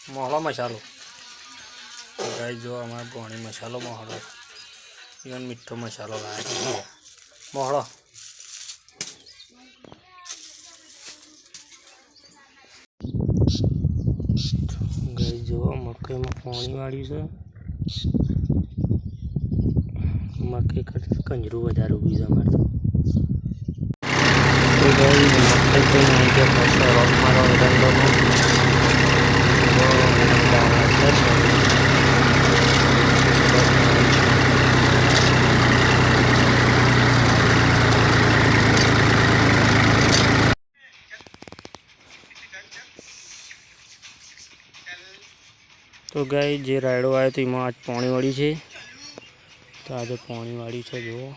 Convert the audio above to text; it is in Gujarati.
મોહળો મસાલો ગાય જો અમારે પોણી મસાલો મોહળો ઇવન મીઠો મસાલો લાવે મોહળો ગાય જો મકાઈમાં પાણી વાળ્યું છે મકાઈ કરતા કંજરું વધારે ઉભી છે અમારે તો ગાય મકાઈ તો નહીં કે મસાલો મારો રંગનો तो गाय जे रायडो आयो तो एम आज पानी वाली है तो आज पानी वाली है जो